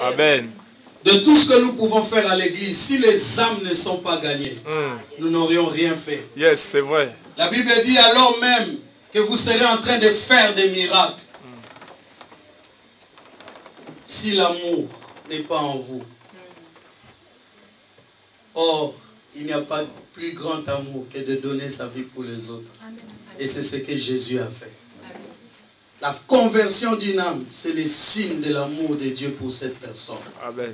Amen. De tout ce que nous pouvons faire à l'église, si les âmes ne sont pas gagnées, nous n'aurions rien fait. Yes, c'est vrai. La Bible dit alors même que vous serez en train de faire des miracles. Si l'amour n'est pas en vous. Or, il n'y a pas de plus grand amour que de donner sa vie pour les autres. Et c'est ce que Jésus a fait. La conversion d'une âme, c'est le signe de l'amour de Dieu pour cette personne. Amen.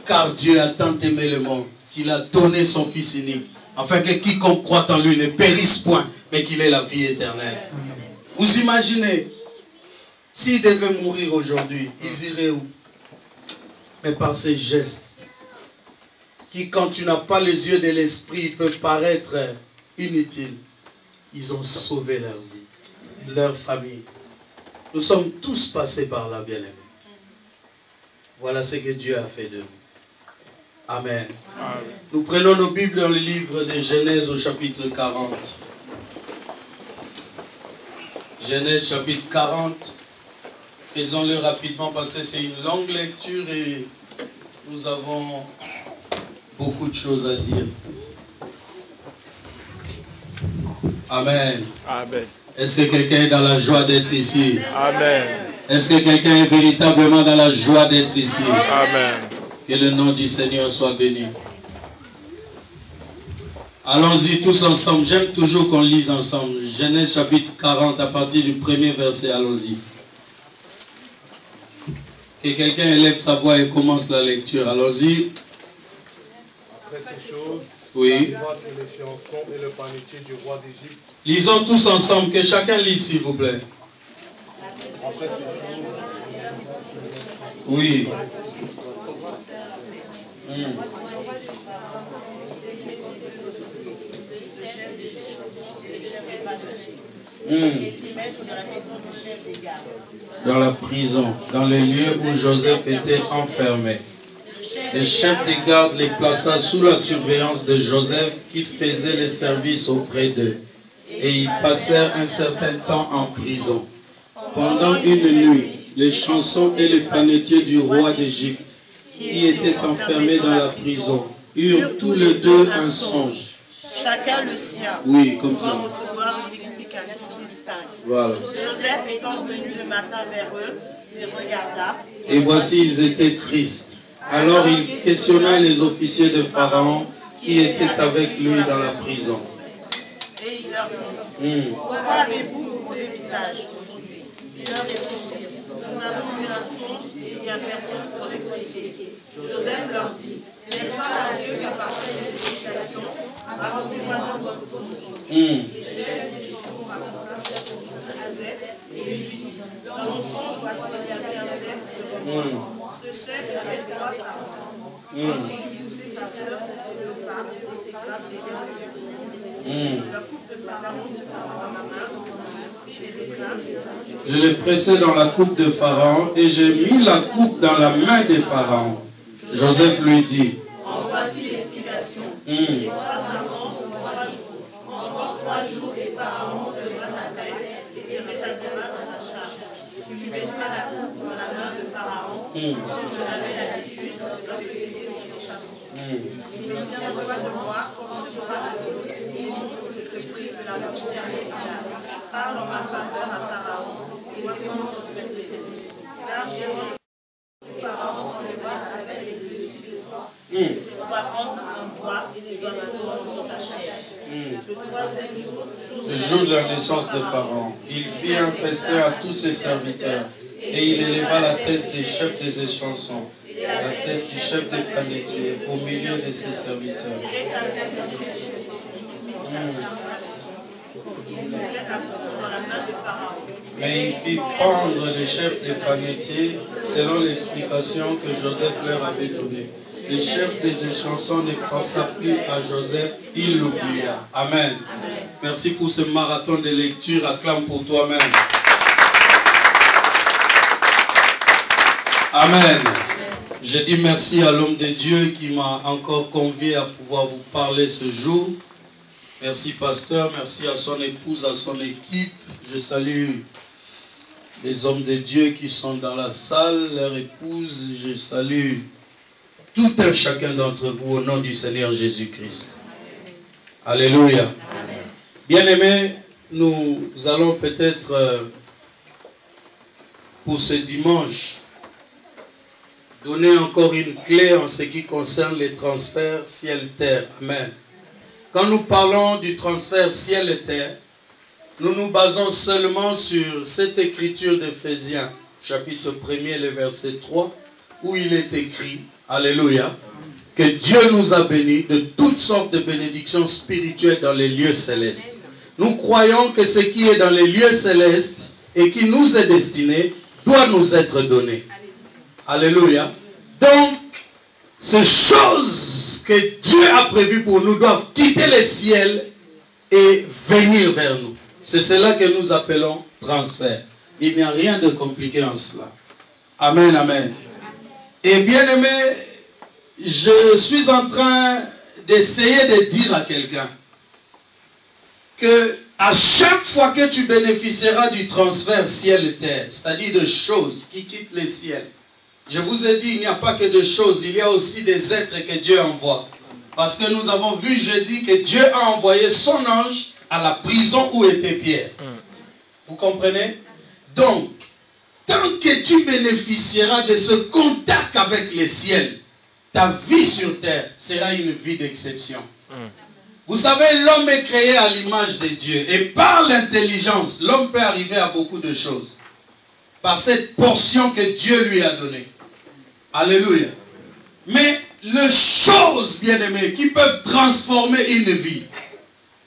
Car Dieu a tant aimé le monde qu'il a donné son Fils unique, afin que quiconque croit en lui ne périsse point, mais qu'il ait la vie éternelle. Vous imaginez, s'ils devaient mourir aujourd'hui, ils iraient où? Mais par ces gestes, qui quand tu n'as pas les yeux de l'esprit peuvent paraître inutiles, ils ont sauvé leur vie, leur famille. Nous sommes tous passés par là, bien-aimés. Voilà ce que Dieu a fait de nous. Amen. Amen. Nous prenons nos Bibles dans le livre de Genèse au chapitre 40. Genèse chapitre 40. Faisons-le rapidement parce que c'est une longue lecture et nous avons beaucoup de choses à dire. Amen. Amen. Est-ce que quelqu'un est dans la joie d'être ici? Amen. Est-ce que quelqu'un est véritablement dans la joie d'être ici? Amen. Que le nom du Seigneur soit béni. Allons-y tous ensemble. J'aime toujours qu'on lise ensemble. Genèse chapitre 40 à partir du premier verset. Allons-y. Que quelqu'un élève sa voix et commence la lecture. Allons-y. Après ces choses, Oui. la droite et les chansons et le panetier du roi d'Égypte. Lisons tous ensemble. Que chacun lise s'il vous plaît. Après ces choses, Oui. Dans la prison, dans les lieux où Joseph était enfermé. Le chef des gardes les plaça sous la surveillance de Joseph qui faisait le service auprès d'eux. Et ils passèrent un certain temps en prison. Pendant une nuit, les chansons et les panetiers du roi d'Égypte, qui étaient enfermés dans la prison, eurent tous les deux un songe. Chacun le sien. Oui, comme ça. Pour recevoir une explication distincte. Voilà. Joseph étant venu le matin vers eux, les regarda. Et voici, ils étaient tristes. Alors il questionna les officiers de Pharaon qui étaient avec lui dans la prison. Et il leur dit, pourquoi avez-vous mon mauvais visage aujourd'hui? Ils leur répondirent, nous avons eu un songe et il n'y a personne pour l'expliquer. Joseph leur dit, n'est-ce pas à Dieu qu'appartiennent les explications? Racontez-moi donc votre songe. Les chefs des chansons racontèrent leur songe à Joseph et lui dit, dans mon songe, voici il y avait un cerf devant moi. Ce cerf avait droit sa main. Quand il poussait sa sœur, c'était le pas et ses grâces étaient la coupe de Pharaon dans ma main, je pris les raisins. Je l'ai pressé dans la coupe de Pharaon et j'ai mis la coupe dans la main de Pharaon. Joseph lui dit, en voici l'explication. Les 3 serpents sont 3 jours. Encore 3 jours et Pharaon levera la tête et te rétablira dans ta charge. Tu lui mettras la coupe dans la main de Pharaon, comme je l'avais l'habitude lorsque j'étais dans les chameaux. Il ne viendra pas de moi, comme ce sera de l'autre, et montre que je te prie de la dernière. Parle en ma faveur à Pharaon, et moi comment sortir de ses eaux. Car j'ai Pharaon enlèvera la tête et le dessus de toi. Tu dois prendre un bois et tu dois m'asseoir sur ta chaise. Le 3e jour, le jour de la naissance de Pharaon, il fit un festin à tous ses serviteurs et il éleva la tête des chefs des chansons, la tête du chef des panetiers au milieu de ses serviteurs. Mais il fit prendre le chef des panetiers selon l'explication que Joseph leur avait donnée. Le chef des chansons ne pensa plus à Joseph, il l'oublia. Amen. Merci pour ce marathon de lecture. Acclame pour toi-même. Amen. Je dis merci à l'homme de Dieu qui m'a encore convié à pouvoir vous parler ce jour. Merci pasteur, merci à son épouse, à son équipe. Je salue les hommes de Dieu qui sont dans la salle, leur épouse. Je salue tout un chacun d'entre vous au nom du Seigneur Jésus-Christ. Alléluia. Bien-aimés, nous allons peut-être pour ce dimanche donner encore une clé en ce qui concerne les transferts ciel-terre. Amen. Quand nous parlons du transfert ciel-terre, nous nous basons seulement sur cette écriture d'Éphésiens, chapitre 1er, le verset 3, où il est écrit, alléluia, que Dieu nous a bénis de toutes sortes de bénédictions spirituelles dans les lieux célestes. Nous croyons que ce qui est dans les lieux célestes et qui nous est destiné doit nous être donné. Alléluia. Donc, ces choses que Dieu a prévues pour nous doivent quitter le ciel et venir vers nous. C'est cela que nous appelons transfert. Il n'y a rien de compliqué en cela. Amen, amen. Et bien aimé, je suis en train d'essayer de dire à quelqu'un que à chaque fois que tu bénéficieras du transfert ciel-terre, c'est-à-dire de choses qui quittent le ciel, je vous ai dit, il n'y a pas que de choses, il y a aussi des êtres que Dieu envoie. Parce que nous avons vu jeudi que Dieu a envoyé son ange à la prison où était Pierre. Vous comprenez? Donc, tant que tu bénéficieras de ce contact avec le ciel, ta vie sur terre sera une vie d'exception. Vous savez, l'homme est créé à l'image de Dieu. Et par l'intelligence, l'homme peut arriver à beaucoup de choses. Par cette portion que Dieu lui a donnée. Alléluia. Mais les choses, bien-aimés, qui peuvent transformer une vie,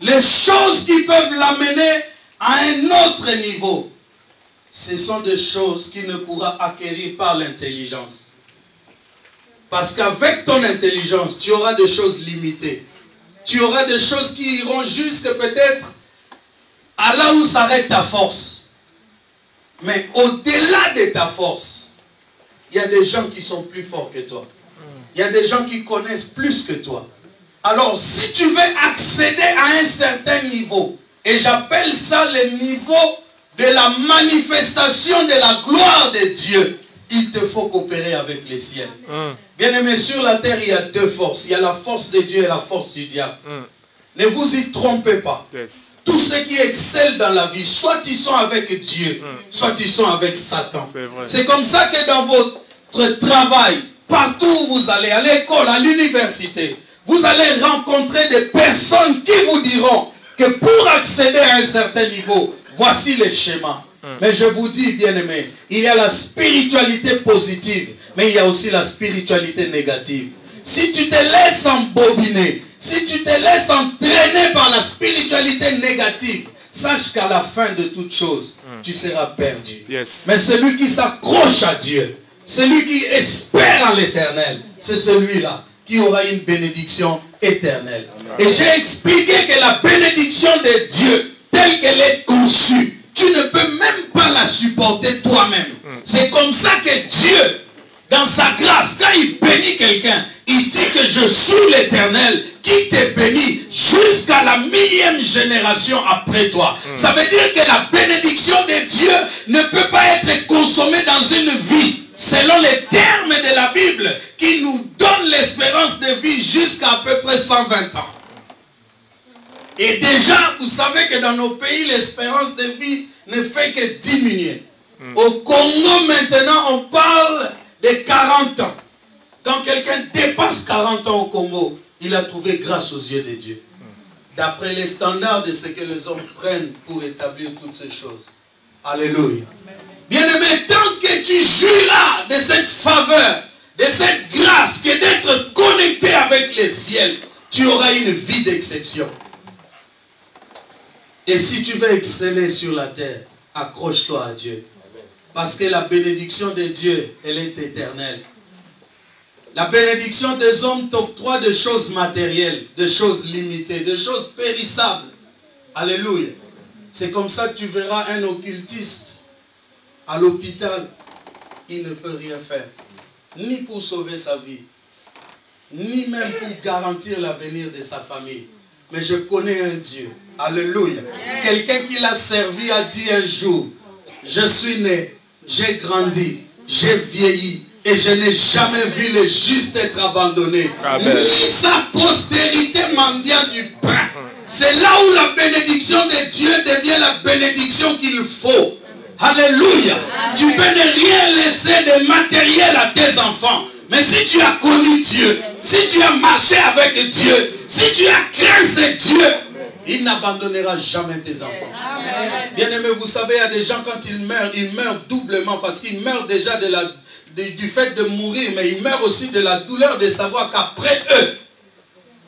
les choses qui peuvent l'amener à un autre niveau, ce sont des choses qu'il ne pourra acquérir par l'intelligence. Parce qu'avec ton intelligence, tu auras des choses limitées. Tu auras des choses qui iront jusque peut-être à là où s'arrête ta force. Mais au-delà de ta force, il y a des gens qui sont plus forts que toi. Il y a des gens qui connaissent plus que toi. Alors, si tu veux accéder à un certain niveau, et j'appelle ça le niveau de la manifestation de la gloire de Dieu, il te faut coopérer avec les ciels. Bien-aimés, sur la terre, il y a deux forces. Il y a la force de Dieu et la force du diable. Ne vous y trompez pas. Tous ceux qui excellent dans la vie, soit ils sont avec Dieu, soit ils sont avec Satan. C'est comme ça que dans votre travail, partout où vous allez, à l'école, à l'université, vous allez rencontrer des personnes qui vous diront que pour accéder à un certain niveau, voici le schéma. Mais je vous dis, bien-aimés, il y a la spiritualité positive, mais il y a aussi la spiritualité négative. Si tu te laisses embobiner, si tu te laisses entraîner par la spiritualité négative, sache qu'à la fin de toute chose, tu seras perdu. Mais celui qui s'accroche à Dieu, celui qui espère en l'éternel, c'est celui-là qui aura une bénédiction éternelle. Et j'ai expliqué que la bénédiction de Dieu, telle qu'elle est conçue, tu ne peux même pas la supporter toi-même. C'est comme ça que Dieu, dans sa grâce, quand il bénit quelqu'un, il dit que je suis l'Éternel qui te bénit jusqu'à la 1000e génération après toi. Ça veut dire que la bénédiction de Dieu ne peut pas être consommée dans une vie selon les termes de la Bible qui nous donne l'espérance de vie jusqu'à à peu près 120 ans. Et déjà, vous savez que dans nos pays, l'espérance de vie ne fait que diminuer. Au Congo, maintenant, on parle de 40 ans. Quand quelqu'un dépasse 40 ans au Congo, il a trouvé grâce aux yeux de Dieu. D'après les standards de ce que les hommes prennent pour établir toutes ces choses. Alléluia. Bien-aimé, tant que tu jouiras de cette faveur, de cette grâce, que d'être connecté avec les ciels, tu auras une vie d'exception. Et si tu veux exceller sur la terre, accroche-toi à Dieu. Parce que la bénédiction de Dieu, elle est éternelle. La bénédiction des hommes t'octroie des choses matérielles, des choses limitées, des choses périssables. Alléluia. C'est comme ça que tu verras un occultiste à l'hôpital. Il ne peut rien faire. Ni pour sauver sa vie, ni même pour garantir l'avenir de sa famille. Mais je connais un Dieu. Alléluia. Quelqu'un qui l'a servi a dit un jour, je suis né, j'ai grandi, j'ai vieilli et je n'ai jamais vu le juste être abandonné. Ni sa postérité mendiant du pain. C'est là où la bénédiction de Dieu devient la bénédiction qu'il faut. Alléluia. Tu peux ne rien laisser de matériel à tes enfants. Mais si tu as connu Dieu, si tu as marché avec Dieu, si tu as craint ce Dieu, il n'abandonnera jamais tes enfants. Bien-aimés, vous savez, il y a des gens quand ils meurent doublement parce qu'ils meurent déjà du fait de mourir, mais ils meurent aussi de la douleur de savoir qu'après eux,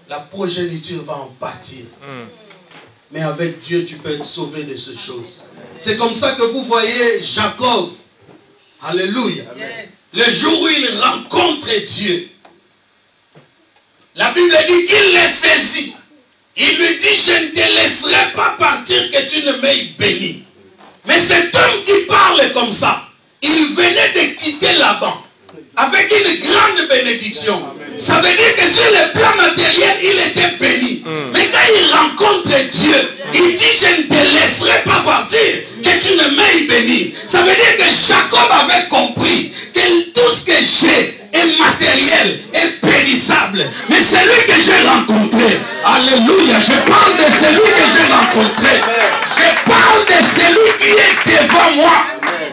la progéniture va en pâtir. Mais avec Dieu, tu peux être sauvé de ces choses. C'est comme ça que vous voyez Jacob. Alléluia. Yes. Le jour où il rencontre Dieu, la Bible dit qu'il les saisit. Il lui dit, je ne te laisserai pas partir que tu ne m'aies béni. Mais cet homme qui parle comme ça, il venait de quitter Laban avec une grande bénédiction. Ça veut dire que sur le plan matériel, il était béni. Mais quand il rencontre Dieu, il dit, je ne te laisserai pas partir que tu ne m'aies béni. Ça veut dire que Jacob avait compris que tout ce que j'ai est matériel, est périssable. Mais celui que j'ai rencontré, alléluia, je parle de celui que j'ai rencontré. Je parle de celui qui est devant moi.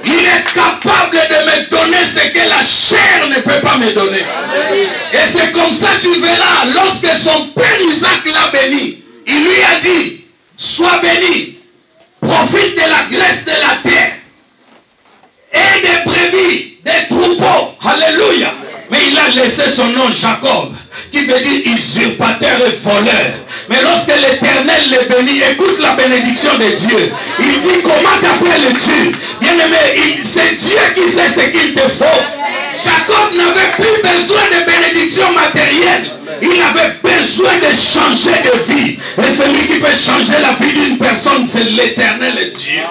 Il est capable de me donner ce que la chair ne peut pas me donner. Et c'est comme ça tu verras, lorsque son père Isaac l'a béni, il lui a dit, sois béni, profite de la graisse de la terre et des brebis, des troupeaux. Alléluia. Mais il a laissé son nom Jacob, qui veut dire usurpateur et voleur. Mais lorsque l'Éternel les bénit, écoute la bénédiction de Dieu. Il dit, comment t'appelles-tu? Bien-aimé, c'est Dieu qui sait ce qu'il te faut. Jacob n'avait plus besoin de bénédiction matérielle. Il avait besoin de changer de vie. Et celui qui peut changer la vie d'une personne, c'est l'Éternel Dieu.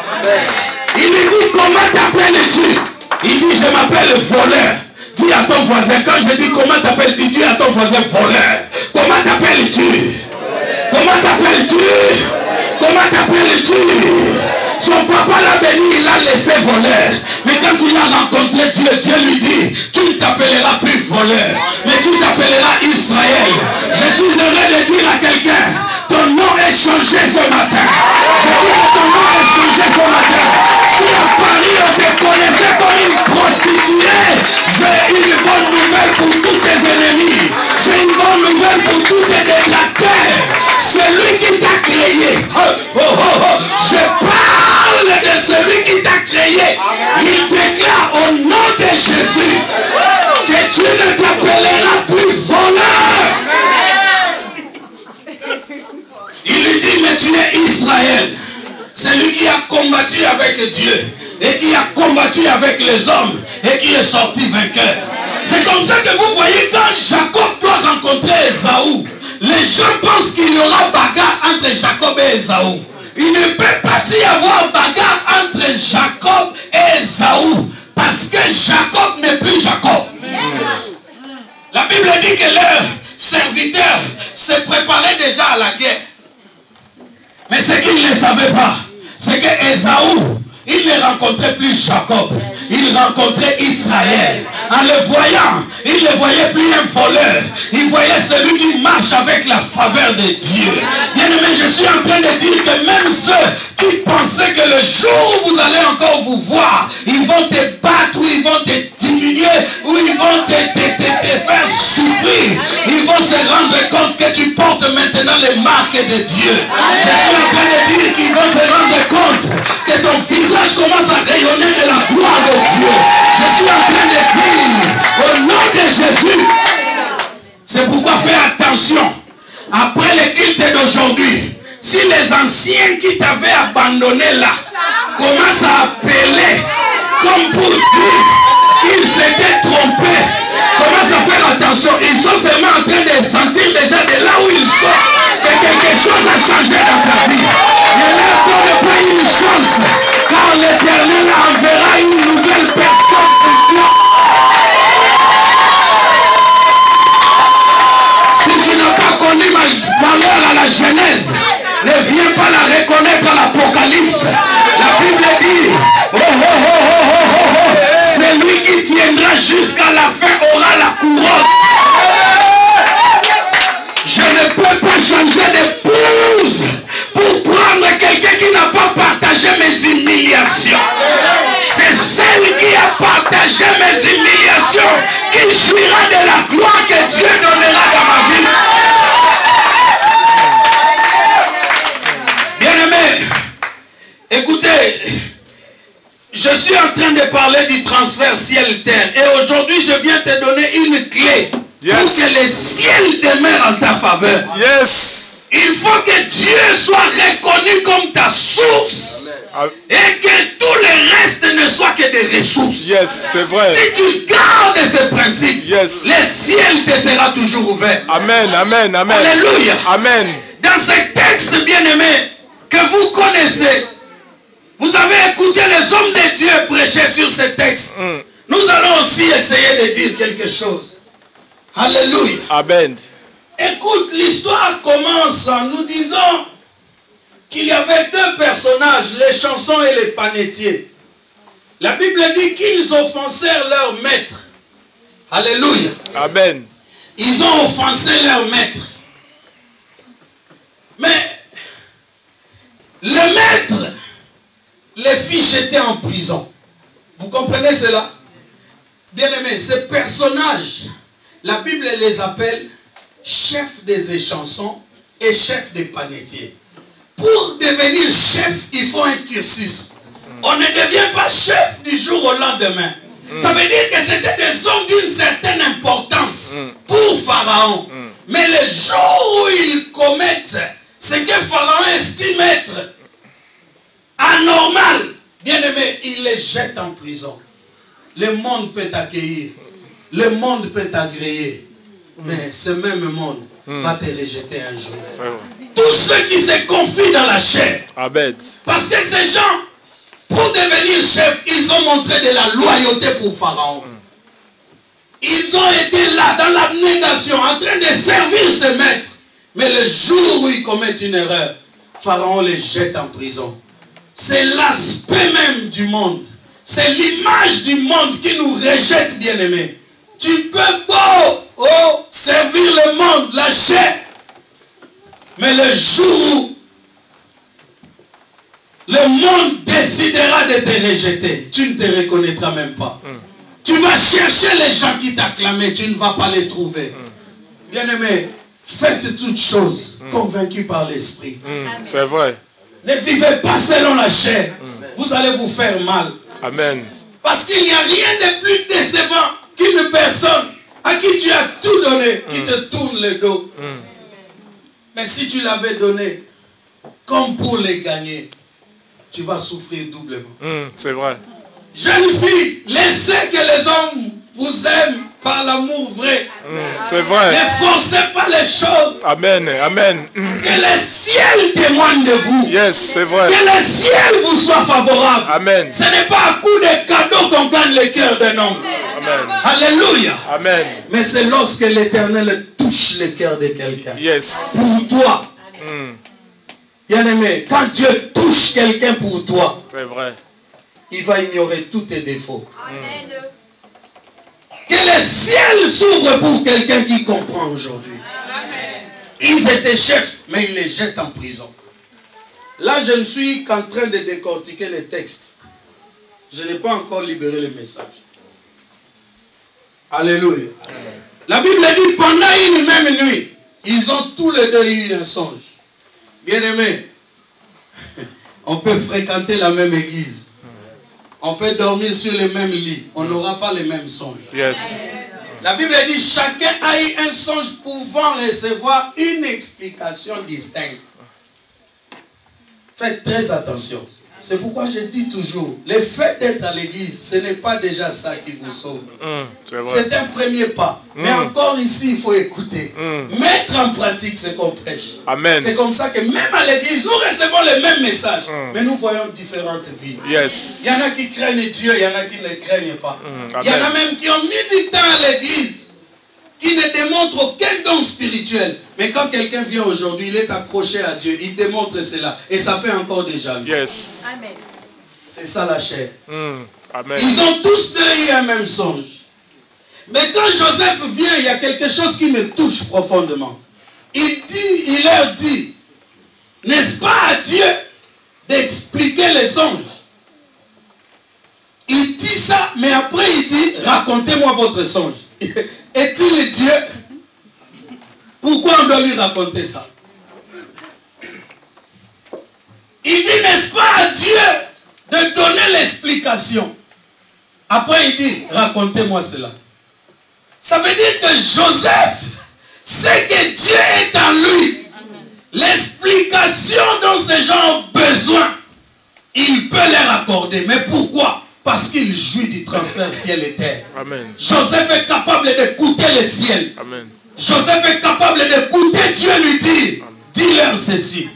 Il lui dit, comment t'appelles-tu? Il dit, je m'appelle voleur. Dis à ton voisin, quand je dis comment t'appelles-tu, dis à ton voisin voleur. Comment t'appelles-tu? Comment t'appelles-tu? Comment t'appelles-tu? Son papa l'a béni, il l'a laissé voleur. Mais quand il a rencontré Dieu, Dieu lui dit, tu ne t'appelleras plus voleur, mais tu t'appelleras Israël. Je suis heureux de dire à quelqu'un, ton nom est changé ce matin. Je dis que ton nom est changé ce matin. Si à Paris on te connaissait comme une prostituée, j'ai une bonne nouvelle pour tous tes ennemis. J'ai une bonne nouvelle pour tous tes détracteurs. Celui qui t'a créé, je parle de celui qui t'a créé. Il déclare au nom de Jésus que tu ne t'appelleras plus voleur. Il lui dit, mais tu es Israël. Celui qui a combattu avec Dieu et qui a combattu avec les hommes et qui est sorti vainqueur. C'est comme ça que vous voyez quand Jacob doit rencontrer Ésaü. Les gens pensent qu'il y aura bagarre entre Jacob et Ésaü. Il ne peut pas y avoir bagarre entre Jacob et Ésaü. Parce que Jacob n'est plus Jacob. La Bible dit que leurs serviteurs se préparaient déjà à la guerre. Mais ce qu'ils ne savaient pas, c'est que Ésaü, il ne rencontrait plus Jacob. Il rencontrait Israël. En le voyant, il ne voyait plus un voleur. Il voyait celui qui marche avec la faveur de Dieu. Bien-aimé, je suis en train de dire que même ceux qui pensaient que le jour où vous allez encore vous voir, ils vont te battre ou ils vont te diminuer ou ils vont te faire souffrir, ils vont se rendre compte que tu portes maintenant les marques de Dieu. Je suis en train de dire qu'ils vont se rendre compte que ton visage commence à rayonner de la gloire de Dieu. Je suis en train de dire au nom de Jésus. C'est pourquoi fais attention. Après le culte d'aujourd'hui, si les anciens qui t'avaient abandonné là commencent à appeler comme pour dire qu'ils s'étaient trompés, commence à faire attention. Ils sont seulement en train de sentir déjà de là où ils sont que quelque chose a changé dans ta vie. Ne leur donne pas une chance, car l'Éternel enverra une nouvelle personne pour toi. Si tu n'as pas connu ma valeur à la Genèse, ne viens pas la reconnaître à l'Apocalypse. La Bible dit, celui qui tiendra jusqu'à la fin aura la couronne. Je ne peux pas changer d'épouse pour prendre quelqu'un qui n'a pas partagé mes humiliations. C'est celle qui a partagé mes humiliations qui jouira de la gloire que Dieu donnera dans ma vie. Bien-aimé, écoutez, je suis en train de parler du transfert ciel-terre. Et aujourd'hui, je viens te donner une clé pour que le ciel demeure en ta faveur. Il faut que Dieu soit reconnu comme ta source. Et que tout le reste ne soit que des ressources. C'est vrai. Si tu gardes ce principe, le ciel te sera toujours ouvert. Amen, amen, amen. Alléluia. Amen. Dans ce texte bien-aimé que vous connaissez, vous avez écouté les hommes de Dieu prêcher sur ce texte. Nous allons aussi essayer de dire quelque chose. Alléluia. Amen. Écoute, l'histoire commence en nous disant qu'il y avait deux personnages, les chansons et les panetiers. La Bible dit qu'ils offensèrent leur maître. Alléluia. Amen. Ils ont offensé leur maître. Mais le maître les fit jeter en prison. Vous comprenez cela? Bien-aimés, ces personnages, la Bible les appelle chefs des échansons et chefs des panetiers. Pour devenir chef, il faut un cursus. On ne devient pas chef du jour au lendemain. Ça veut dire que c'était des hommes d'une certaine importance pour Pharaon. Mais le jour où ils commettent ce que Pharaon estime être anormal, bien aimé, il les jette en prison. Le monde peut t'accueillir, le monde peut t'agréer, mais ce même monde va te rejeter un jour. Tous ceux qui se confient dans la chair. Amen. Parce que ces gens, pour devenir chefs, ils ont montré de la loyauté pour Pharaon. Ils ont été là dans l'abnégation, en train de servir ses maîtres. Mais le jour où ils commettent une erreur, Pharaon les jette en prison. C'est l'aspect même du monde. C'est l'image du monde qui nous rejette, bien-aimés. Tu peux beau servir le monde, la chair. Mais le jour où le monde décidera de te rejeter, tu ne te reconnaîtras même pas. Tu vas chercher les gens qui t'acclamaient, tu ne vas pas les trouver. Bien-aimés, faites toutes choses convaincus par l'esprit. C'est vrai. Ne vivez pas selon la chair. Vous allez vous faire mal. Amen. Parce qu'il n'y a rien de plus décevant qu'une personne à qui tu as tout donné, qui te tourne le dos. Mais si tu l'avais donné comme pour les gagner, tu vas souffrir doublement. C'est vrai. Jeune fille, laissez que les hommes vous aiment par l'amour vrai. C'est vrai. Ne forcez pas les choses. Amen. Amen. Que le ciel témoigne de vous. C'est vrai. Que le ciel vous soit favorable. Amen. Ce n'est pas à coup de cadeaux qu'on gagne le cœur d'un homme. Amen. Alléluia. Amen. Mais c'est lorsque l'Éternel touche le cœur de quelqu'un. Pour toi. Bien-aimé, quand Dieu touche quelqu'un pour toi, c'est vrai, il va ignorer tous tes défauts. Que le ciel s'ouvre pour quelqu'un qui comprend aujourd'hui. Ils étaient chefs, mais ils les jettent en prison. Là, je ne suis qu'en train de décortiquer les textes. Je n'ai pas encore libéré le message. Alléluia. La Bible dit, pendant une même nuit, ils ont tous les deux eu un songe. Bien-aimés, on peut fréquenter la même église. On peut dormir sur le même lit. On n'aura pas les mêmes songes. La Bible dit, chacun a eu un songe pouvant recevoir une explication distincte. Faites très attention. C'est pourquoi je dis toujours, le fait d'être à l'église, ce n'est pas déjà ça qui vous sauve. C'est un premier pas. Mais encore ici, il faut écouter. Mettre en pratique ce qu'on prêche. C'est comme ça que même à l'église, nous recevons le même message. Mais nous voyons différentes vies. Il y en a qui craignent Dieu, il y en a qui ne le craignent pas. Il y en a même qui ont mis du temps à l'église qui ne démontre aucun don spirituel. Mais quand quelqu'un vient aujourd'hui, il est accroché à Dieu, il démontre cela. Et ça fait encore des jaloux. Yes. Amen. C'est ça la chair. Amen. Ils ont tous deux eu un même songe. Mais quand Joseph vient, il y a quelque chose qui me touche profondément. Il leur dit, n'est-ce pas à Dieu d'expliquer les songes? Il dit ça, mais après il dit, racontez-moi votre songe. Est-il Dieu? Pourquoi on doit lui raconter ça? Il dit, n'est-ce pas à Dieu de donner l'explication? Après il dit, racontez-moi cela. Ça veut dire que Joseph sait que Dieu est en lui. L'explication dont ces gens ont besoin, il peut leur accorder. Mais pourquoi? Parce qu'il jouit du transfert ciel et terre. Amen. Joseph est capable d'écouter le ciel. Amen. Joseph est capable d'écouter Dieu lui dire, dis-leur ceci.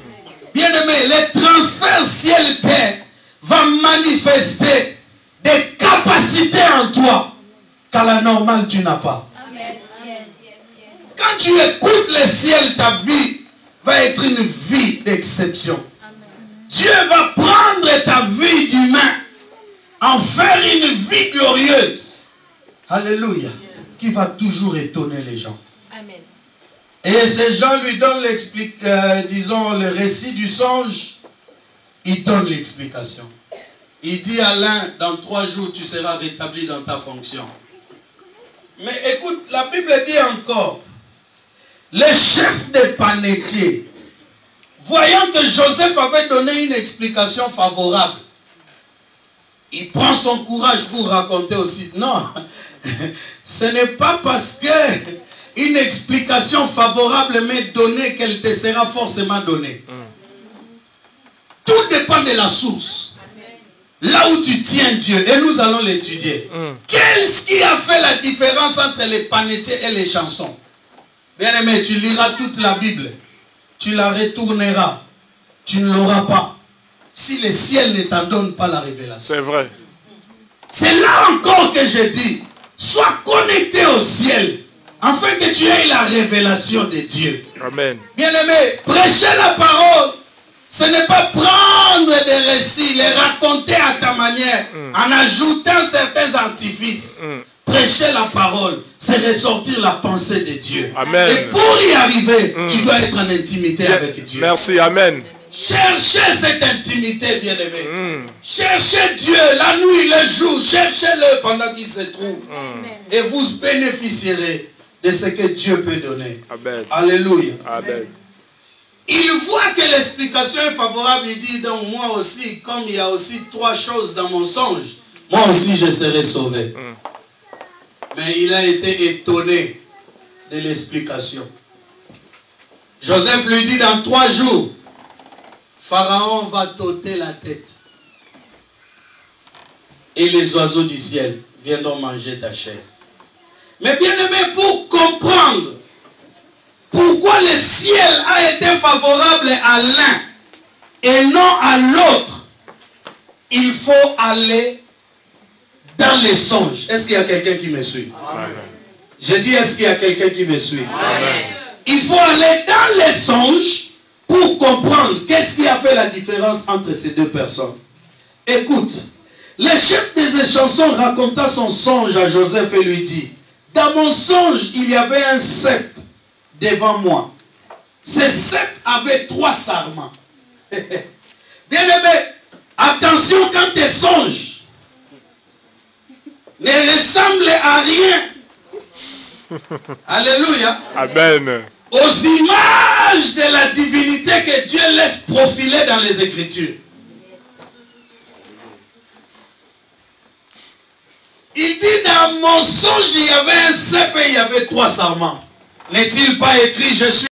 Bien-aimé, le transfert ciel-terre va manifester des capacités en toi qu'à la normale tu n'as pas. Quand tu écoutes le ciel, ta vie va être une vie d'exception. Dieu va prendre ta vie d'humain, en faire une vie glorieuse. Alléluia. Qui va toujours étonner les gens. Amen. Et ces gens lui donnent le récit du songe. Il donne l'explication. Il dit à l'un, dans 3 jours, tu seras rétabli dans ta fonction. Mais écoute, la Bible dit encore, le chef des panetiers, voyant que Joseph avait donné une explication favorable, il prend son courage pour raconter aussi. Non, ce n'est pas parce que une explication favorable m'est donnée qu'elle te sera forcément donnée. Tout dépend de la source. Là où tu tiens Dieu, et nous allons l'étudier. Qu'est-ce qui a fait la différence entre les panetiers et les chansons? Bien aimé, tu liras toute la Bible, tu la retourneras, tu ne l'auras pas. Si le ciel ne t'en donne pas la révélation. C'est vrai. C'est là encore que je dis, sois connecté au ciel, afin que tu aies la révélation de Dieu. Amen. Bien aimé, prêcher la parole, ce n'est pas prendre des récits, les raconter à ta manière, en ajoutant certains artifices. Prêcher la parole, c'est ressortir la pensée de Dieu. Amen. Et pour y arriver, tu dois être en intimité avec Dieu. Merci, Amen. Cherchez cette intimité, bien-aimé. Cherchez Dieu la nuit, le jour. Cherchez-le pendant qu'il se trouve. Et vous bénéficierez de ce que Dieu peut donner. Amen. Alléluia. Amen. Il voit que l'explication est favorable. Il dit, donc moi aussi, comme il y a aussi 3 choses dans mon songe, moi aussi je serai sauvé. Mais il a été étonné de l'explication. Joseph lui dit, dans 3 jours, Pharaon va t'ôter la tête. Et les oiseaux du ciel viendront manger ta chair. Mais bien aimé, pour comprendre pourquoi le ciel a été favorable à l'un et non à l'autre, il faut aller dans les songes. Est-ce qu'il y a quelqu'un qui me suit? Amen. Je dis, est-ce qu'il y a quelqu'un qui me suit? Amen. Il faut aller dans les songes pour comprendre qu'est-ce qui a fait la différence entre ces 2 personnes. Écoute, le chef des chansons raconta son songe à Joseph et lui dit, dans mon songe, il y avait un cep devant moi. Ce cep avait 3 sarments. Bien aimé, attention quand tes songes ne ressemblent à rien. Alléluia. Amen. Aux images de la divinité que Dieu laisse profiler dans les Écritures. Il dit, dans mon songe, il y avait un cep et il y avait 3 sarments. N'est-il pas écrit, je suis